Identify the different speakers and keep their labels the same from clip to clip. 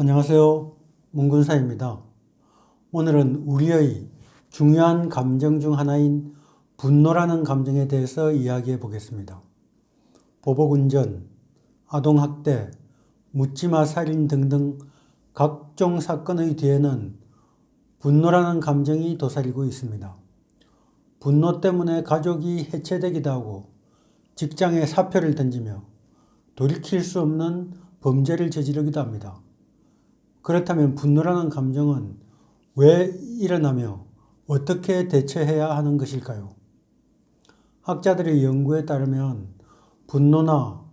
Speaker 1: 안녕하세요. 문근사입니다. 오늘은 우리의 중요한 감정 중 하나인 분노라는 감정에 대해서 이야기해 보겠습니다. 보복운전, 아동학대, 묻지마 살인 등등 각종 사건의 뒤에는 분노라는 감정이 도사리고 있습니다. 분노 때문에 가족이 해체되기도 하고 직장에 사표를 던지며 돌이킬 수 없는 범죄를 저지르기도 합니다. 그렇다면 분노라는 감정은 왜 일어나며 어떻게 대처해야 하는 것일까요? 학자들의 연구에 따르면 분노나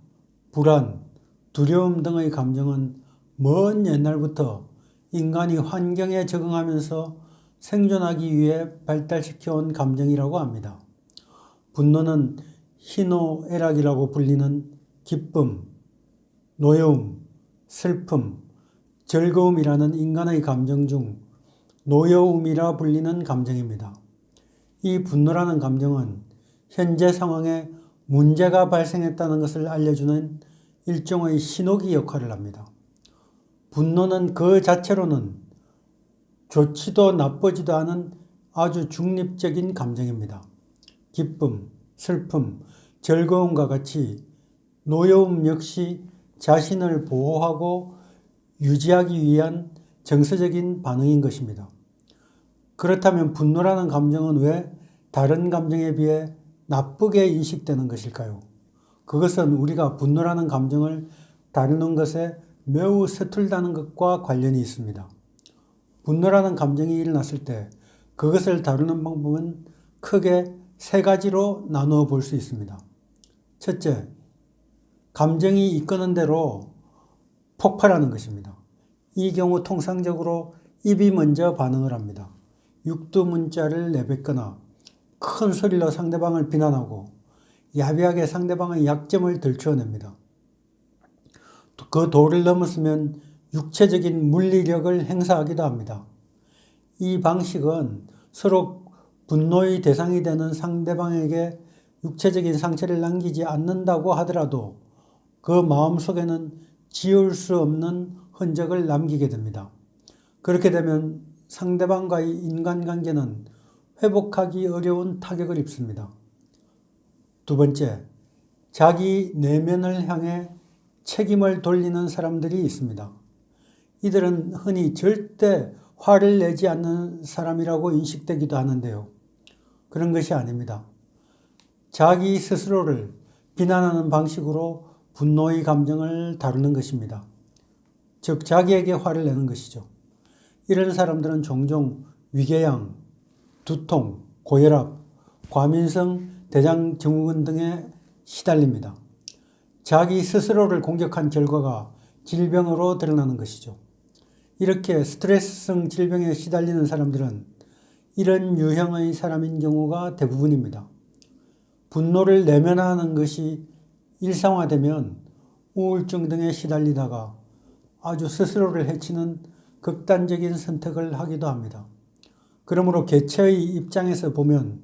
Speaker 1: 불안, 두려움 등의 감정은 먼 옛날부터 인간이 환경에 적응하면서 생존하기 위해 발달시켜온 감정이라고 합니다. 분노는 희노애락이라고 불리는 기쁨, 노여움, 슬픔, 즐거움이라는 인간의 감정 중 노여움이라 불리는 감정입니다. 이 분노라는 감정은 현재 상황에 문제가 발생했다는 것을 알려주는 일종의 신호기 역할을 합니다. 분노는 그 자체로는 좋지도 나쁘지도 않은 아주 중립적인 감정입니다. 기쁨, 슬픔, 즐거움과 같이 노여움 역시 자신을 보호하고 유지하기 위한 정서적인 반응인 것입니다. 그렇다면 분노라는 감정은 왜 다른 감정에 비해 나쁘게 인식되는 것일까요? 그것은 우리가 분노라는 감정을 다루는 것에 매우 서툴다는 것과 관련이 있습니다. 분노라는 감정이 일어났을 때 그것을 다루는 방법은 크게 세 가지로 나누어 볼 수 있습니다. 첫째, 감정이 이끄는 대로 폭발하는 것입니다. 이 경우 통상적으로 입이 먼저 반응을 합니다. 육두문자를 내뱉거나 큰 소리로 상대방을 비난하고 야비하게 상대방의 약점을 들추어냅니다. 그 도를 넘었으면 육체적인 물리력을 행사하기도 합니다. 이 방식은 서로 분노의 대상이 되는 상대방에게 육체적인 상처를 남기지 않는다고 하더라도 그 마음속에는 지울 수 없는 흔적을 남기게 됩니다. 그렇게 되면 상대방과의 인간관계는 회복하기 어려운 타격을 입습니다. 두 번째, 자기 내면을 향해 책임을 돌리는 사람들이 있습니다. 이들은 흔히 절대 화를 내지 않는 사람이라고 인식되기도 하는데요. 그런 것이 아닙니다. 자기 스스로를 비난하는 방식으로 분노의 감정을 다루는 것입니다. 즉 자기에게 화를 내는 것이죠. 이런 사람들은 종종 위궤양, 두통, 고혈압, 과민성 대장증후군 등에 시달립니다. 자기 스스로를 공격한 결과가 질병으로 드러나는 것이죠. 이렇게 스트레스성 질병에 시달리는 사람들은 이런 유형의 사람인 경우가 대부분입니다. 분노를 내면화하는 것이 일상화되면 우울증 등에 시달리다가 아주 스스로를 해치는 극단적인 선택을 하기도 합니다. 그러므로 개체의 입장에서 보면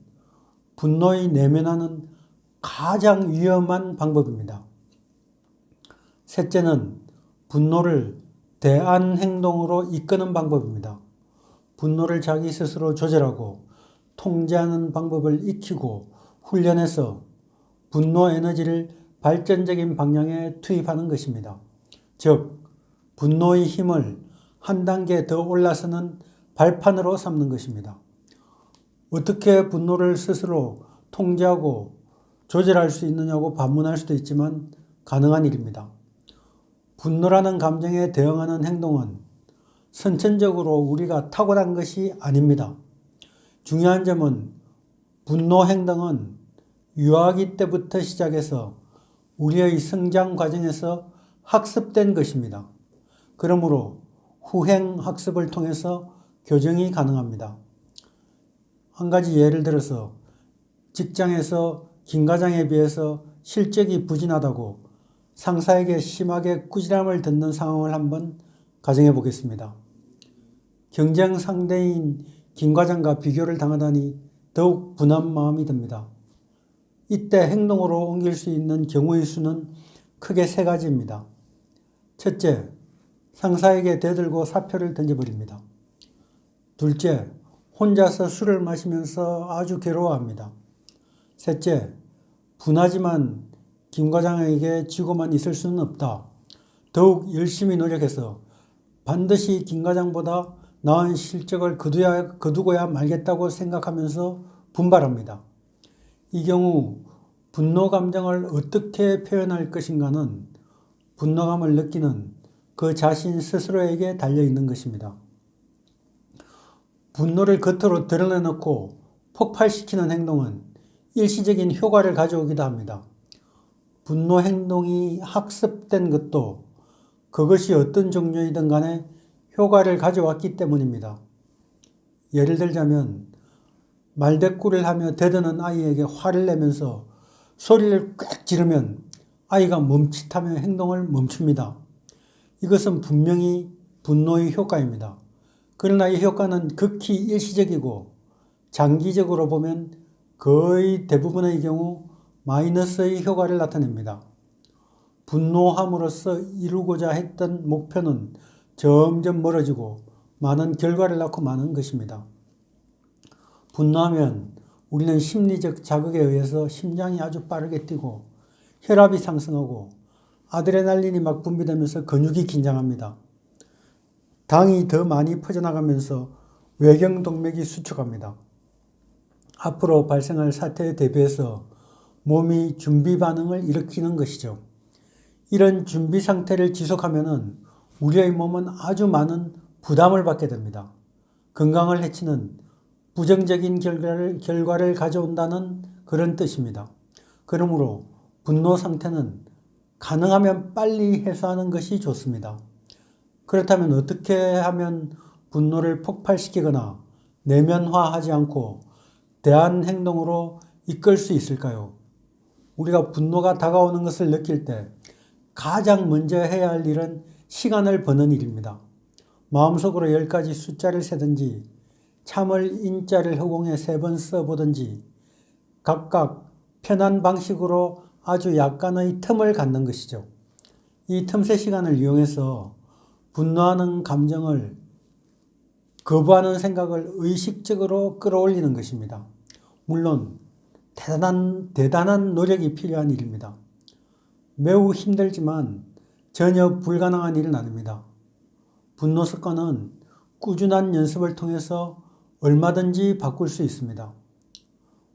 Speaker 1: 분노의 내면화는 가장 위험한 방법입니다. 셋째는 분노를 대안 행동으로 이끄는 방법입니다. 분노를 자기 스스로 조절하고 통제하는 방법을 익히고 훈련해서 분노 에너지를 발전적인 방향에 투입하는 것입니다. 즉, 분노의 힘을 한 단계 더 올라서는 발판으로 삼는 것입니다. 어떻게 분노를 스스로 통제하고 조절할 수 있느냐고 반문할 수도 있지만 가능한 일입니다. 분노라는 감정에 대응하는 행동은 선천적으로 우리가 타고난 것이 아닙니다. 중요한 점은 분노 행동은 유아기 때부터 시작해서 우리의 성장 과정에서 학습된 것입니다. 그러므로 후행 학습을 통해서 교정이 가능합니다. 한 가지 예를 들어서 직장에서 김과장에 비해서 실적이 부진하다고 상사에게 심하게 꾸지람을 듣는 상황을 한번 가정해 보겠습니다. 경쟁 상대인 김과장과 비교를 당하다니 더욱 분한 마음이 듭니다. 이때 행동으로 옮길 수 있는 경우의 수는 크게 세 가지입니다. 첫째, 상사에게 대들고 사표를 던져버립니다. 둘째, 혼자서 술을 마시면서 아주 괴로워합니다. 셋째, 분하지만 김 과장에게 지고만 있을 수는 없다. 더욱 열심히 노력해서 반드시 김 과장보다 나은 실적을 거두고야 말겠다고 생각하면서 분발합니다. 이 경우 분노 감정을 어떻게 표현할 것인가는 분노감을 느끼는 그 자신 스스로에게 달려있는 것입니다. 분노를 겉으로 드러내놓고 폭발시키는 행동은 일시적인 효과를 가져오기도 합니다. 분노 행동이 학습된 것도 그것이 어떤 종류이든 간에 효과를 가져왔기 때문입니다. 예를 들자면 말대꾸를 하며 대드는 아이에게 화를 내면서 소리를 꽥 지르면 아이가 멈칫하며 행동을 멈춥니다. 이것은 분명히 분노의 효과입니다. 그러나 이 효과는 극히 일시적이고 장기적으로 보면 거의 대부분의 경우 마이너스의 효과를 나타냅니다. 분노함으로써 이루고자 했던 목표는 점점 멀어지고 많은 결과를 낳고 마는 것입니다. 분노하면 우리는 심리적 자극에 의해서 심장이 아주 빠르게 뛰고 혈압이 상승하고 아드레날린이 막 분비되면서 근육이 긴장합니다. 당이 더 많이 퍼져나가면서 외경동맥이 수축합니다. 앞으로 발생할 사태에 대비해서 몸이 준비 반응을 일으키는 것이죠. 이런 준비 상태를 지속하면 우리의 몸은 아주 많은 부담을 받게 됩니다. 건강을 해치는 부정적인 결과를 가져온다는 그런 뜻입니다. 그러므로 분노 상태는 가능하면 빨리 해소하는 것이 좋습니다. 그렇다면 어떻게 하면 분노를 폭발시키거나 내면화하지 않고 대안 행동으로 이끌 수 있을까요? 우리가 분노가 다가오는 것을 느낄 때 가장 먼저 해야 할 일은 시간을 버는 일입니다. 마음속으로 10가지 숫자를 세든지 참을 인자를 허공에 3번 써보든지 각각 편한 방식으로 아주 약간의 틈을 갖는 것이죠. 이 틈새 시간을 이용해서 분노하는 감정을 거부하는 생각을 의식적으로 끌어올리는 것입니다. 물론 대단한 노력이 필요한 일입니다. 매우 힘들지만 전혀 불가능한 일은 아닙니다. 분노 습관은 꾸준한 연습을 통해서 얼마든지 바꿀 수 있습니다.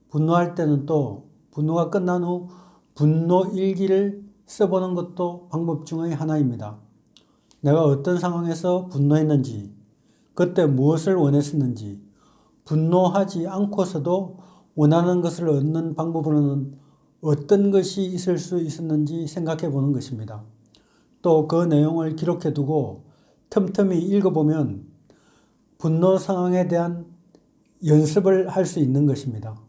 Speaker 1: 분노할 때는 또 분노가 끝난 후 분노 일기를 써보는 것도 방법 중의 하나입니다. 내가 어떤 상황에서 분노했는지, 그때 무엇을 원했었는지, 분노하지 않고서도 원하는 것을 얻는 방법으로는 어떤 것이 있을 수 있었는지 생각해 보는 것입니다. 또 그 내용을 기록해 두고 틈틈이 읽어보면 분노 상황에 대한 연습을 할 수 있는 것입니다.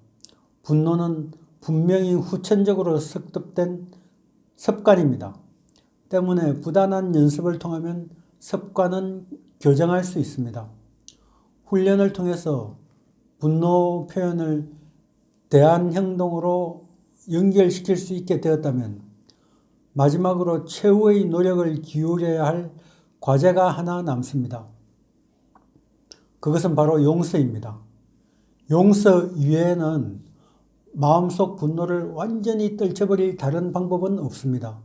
Speaker 1: 분노는 분명히 후천적으로 습득된 습관입니다. 때문에 부단한 연습을 통하면 습관은 교정할 수 있습니다. 훈련을 통해서 분노 표현을 대안 행동으로 연결시킬 수 있게 되었다면 마지막으로 최후의 노력을 기울여야 할 과제가 하나 남습니다. 그것은 바로 용서입니다. 용서 이외에는 마음속 분노를 완전히 떨쳐버릴 다른 방법은 없습니다.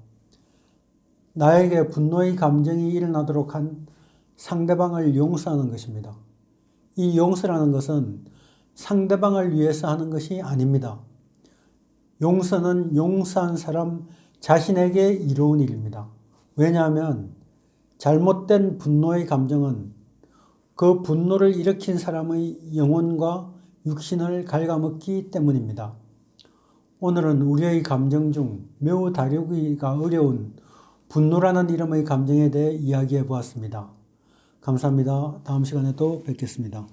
Speaker 1: 나에게 분노의 감정이 일어나도록 한 상대방을 용서하는 것입니다. 이 용서라는 것은 상대방을 위해서 하는 것이 아닙니다. 용서는 용서한 사람 자신에게 이로운 일입니다. 왜냐하면 잘못된 분노의 감정은 그 분노를 일으킨 사람의 영혼과 육신을 갉아먹기 때문입니다. 오늘은 우리의 감정 중 매우 다루기가 어려운 분노라는 이름의 감정에 대해 이야기해 보았습니다. 감사합니다. 다음 시간에 또 뵙겠습니다.